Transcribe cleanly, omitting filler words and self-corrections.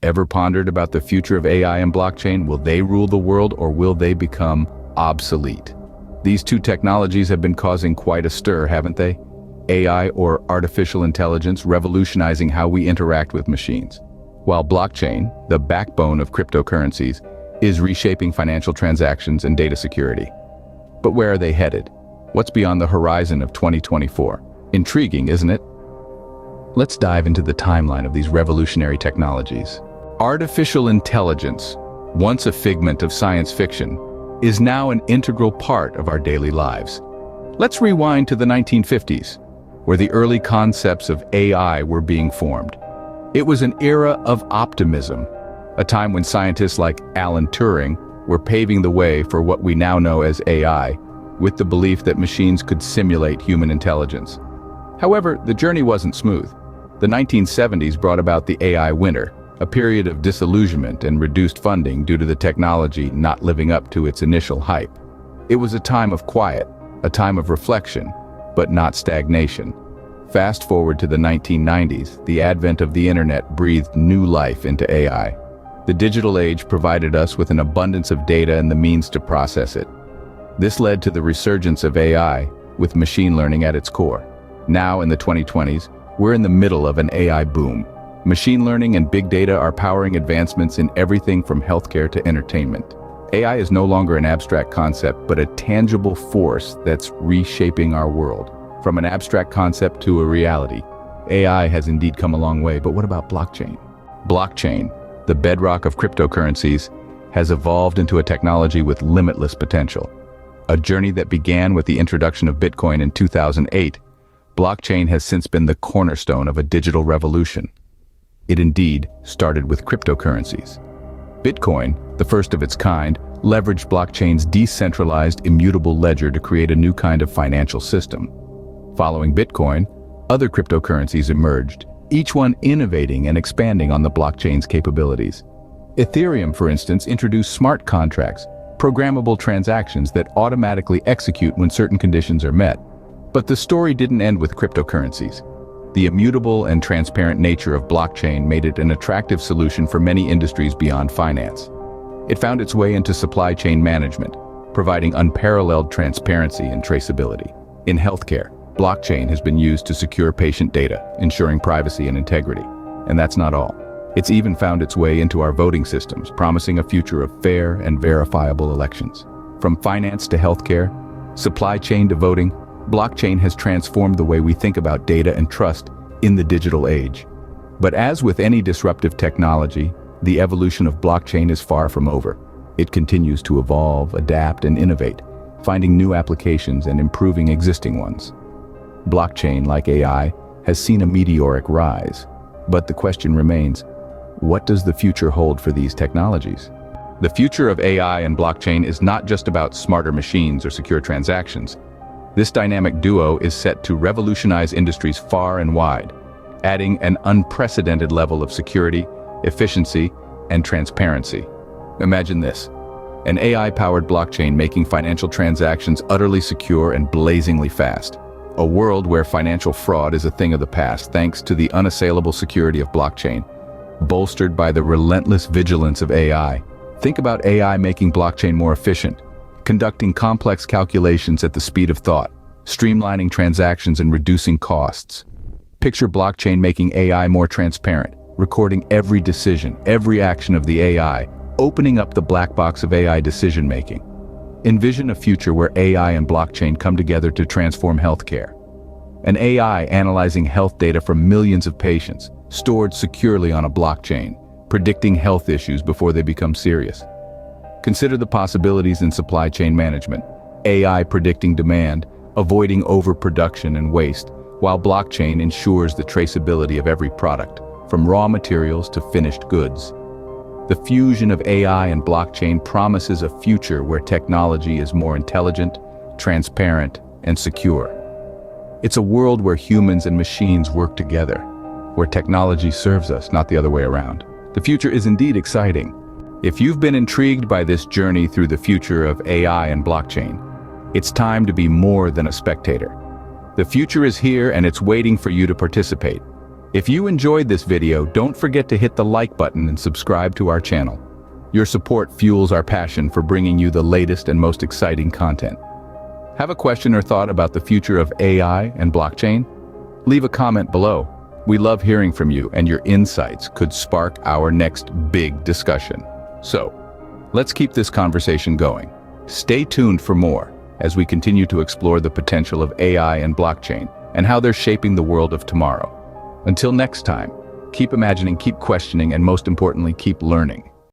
Ever pondered about the future of AI and blockchain? Will they rule the world or will they become obsolete? These two technologies have been causing quite a stir, haven't they? AI, or artificial intelligence, revolutionizing how we interact with machines. While blockchain, the backbone of cryptocurrencies, is reshaping financial transactions and data security. But where are they headed? What's beyond the horizon of 2024? Intriguing, isn't it? Let's dive into the timeline of these revolutionary technologies. Artificial intelligence, once a figment of science fiction, is now an integral part of our daily lives. Let's rewind to the 1950s, where the early concepts of AI were being formed. It was an era of optimism, a time when scientists like Alan Turing were paving the way for what we now know as AI, with the belief that machines could simulate human intelligence. However, the journey wasn't smooth. The 1970s brought about the AI winter, a period of disillusionment and reduced funding due to the technology not living up to its initial hype. It was a time of quiet, a time of reflection, but not stagnation. Fast forward to the 1990s, the advent of the internet breathed new life into AI. The digital age provided us with an abundance of data and the means to process it. This led to the resurgence of AI, with machine learning at its core. Now, in the 2020s, we're in the middle of an AI boom. Machine learning and big data are powering advancements in everything from healthcare to entertainment. AI is no longer an abstract concept, but a tangible force that's reshaping our world. From an abstract concept to a reality, AI has indeed come a long way, but what about blockchain? Blockchain, the bedrock of cryptocurrencies, has evolved into a technology with limitless potential. A journey that began with the introduction of Bitcoin in 2008, blockchain has since been the cornerstone of a digital revolution. It indeed started with cryptocurrencies. Bitcoin, the first of its kind, leveraged blockchain's decentralized, immutable ledger to create a new kind of financial system. Following Bitcoin, other cryptocurrencies emerged, each one innovating and expanding on the blockchain's capabilities. Ethereum, for instance, introduced smart contracts, programmable transactions that automatically execute when certain conditions are met. But the story didn't end with cryptocurrencies. The immutable and transparent nature of blockchain made it an attractive solution for many industries beyond finance. It found its way into supply chain management, providing unparalleled transparency and traceability. In healthcare, blockchain has been used to secure patient data, ensuring privacy and integrity. And that's not all. It's even found its way into our voting systems, promising a future of fair and verifiable elections. From finance to healthcare, supply chain to voting, blockchain has transformed the way we think about data and trust in the digital age. But as with any disruptive technology, the evolution of blockchain is far from over. It continues to evolve, adapt, and innovate, finding new applications and improving existing ones. Blockchain, like AI, has seen a meteoric rise. But the question remains, what does the future hold for these technologies? The future of AI and blockchain is not just about smarter machines or secure transactions. This dynamic duo is set to revolutionize industries far and wide, adding an unprecedented level of security, efficiency, and transparency. Imagine this: an AI-powered blockchain making financial transactions utterly secure and blazingly fast. A world where financial fraud is a thing of the past thanks to the unassailable security of blockchain, bolstered by the relentless vigilance of AI. Think about AI making blockchain more efficient, conducting complex calculations at the speed of thought, streamlining transactions and reducing costs. Picture blockchain making AI more transparent, recording every decision, every action of the AI, opening up the black box of AI decision-making. Envision a future where AI and blockchain come together to transform healthcare. An AI analyzing health data from millions of patients, stored securely on a blockchain, predicting health issues before they become serious. Consider the possibilities in supply chain management. AI predicting demand, avoiding overproduction and waste, while blockchain ensures the traceability of every product, from raw materials to finished goods. The fusion of AI and blockchain promises a future where technology is more intelligent, transparent, and secure. It's a world where humans and machines work together, where technology serves us, not the other way around. The future is indeed exciting. If you've been intrigued by this journey through the future of AI and blockchain, it's time to be more than a spectator. The future is here and it's waiting for you to participate. If you enjoyed this video, don't forget to hit the like button and subscribe to our channel. Your support fuels our passion for bringing you the latest and most exciting content. Have a question or thought about the future of AI and blockchain? Leave a comment below. We love hearing from you, and your insights could spark our next big discussion. So, let's keep this conversation going. Stay tuned for more as we continue to explore the potential of AI and blockchain and how they're shaping the world of tomorrow. Until next time, keep imagining, keep questioning, and most importantly, keep learning.